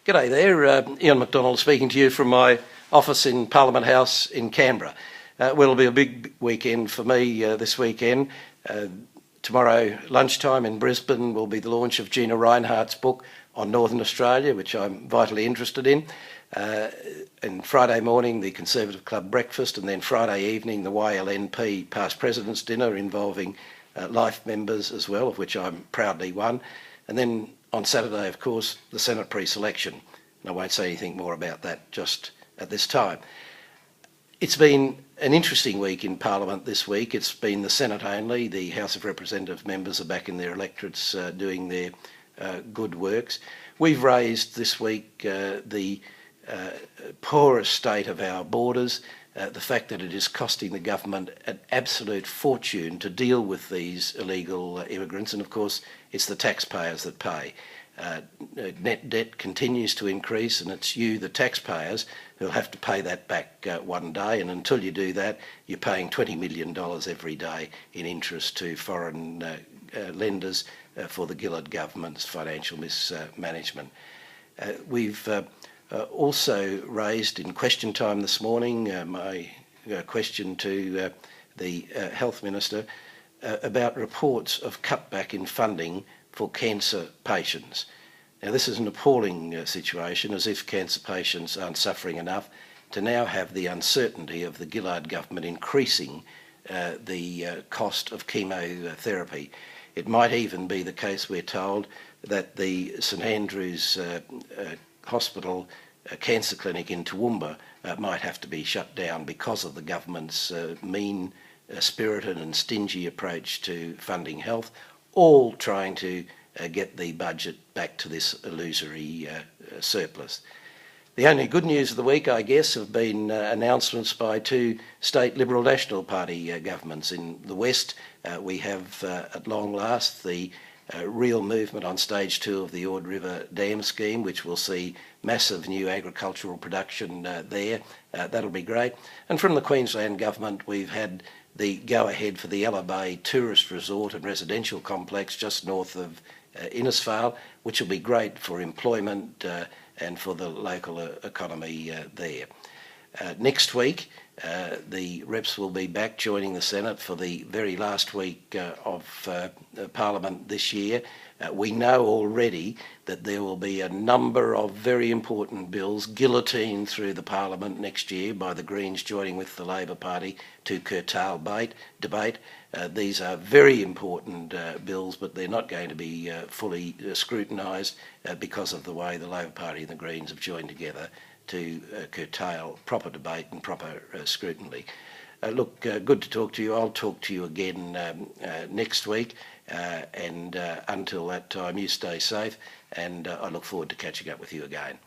G'day there, Ian Macdonald speaking to you from my office in Parliament House in Canberra. Well, it'll be a big weekend for me this weekend. Tomorrow lunchtime in Brisbane will be the launch of Gina Rinehart's book on Northern Australia, which I'm vitally interested in. And Friday morning, the Conservative Club breakfast, and then Friday evening, the YLNP past President's dinner involving Life members as well, of which I'm proudly one. And then on Saturday, of course, the Senate pre-selection. And I won't say anything more about that just at this time. It's been an interesting week in Parliament this week. It's been the Senate only. The House of Representative members are back in their electorates doing their good works. We've raised this week the poorer state of our borders, the fact that it is costing the government an absolute fortune to deal with these illegal immigrants, and of course it's the taxpayers that pay. Net debt continues to increase, and it's you, the taxpayers, who'll have to pay that back one day, and until you do that, you're paying $20 million every day in interest to foreign lenders for the Gillard government's financial mismanagement. We've also raised in question time this morning my question to the Health Minister about reports of cutback in funding for cancer patients. Now, this is an appalling situation, as if cancer patients aren't suffering enough to now have the uncertainty of the Gillard government increasing the cost of chemotherapy. It might even be the case, we're told, that the St Andrews Hospital cancer clinic in Toowoomba might have to be shut down because of the government's mean-spirited and stingy approach to funding health, all trying to get the budget back to this illusory surplus. The only good news of the week, I guess, have been announcements by two state Liberal National Party governments. In the West, we have, at long last, the real movement on stage 2 of the Ord River Dam scheme, which will see massive new agricultural production there. That'll be great. And from the Queensland government, we've had the go-ahead for the Ella Bay tourist resort and residential complex just north of Innisfail, which will be great for employment and for the local economy there. Next week, the reps will be back joining the Senate for the very last week of Parliament this year. We know already that there will be a number of very important bills guillotined through the Parliament next year by the Greens joining with the Labor Party to curtail debate. These are very important bills, but they're not going to be fully scrutinised because of the way the Labor Party and the Greens have joined together to curtail proper debate and proper scrutiny. Look, good to talk to you. I'll talk to you again next week, and until that time, you stay safe, and I look forward to catching up with you again.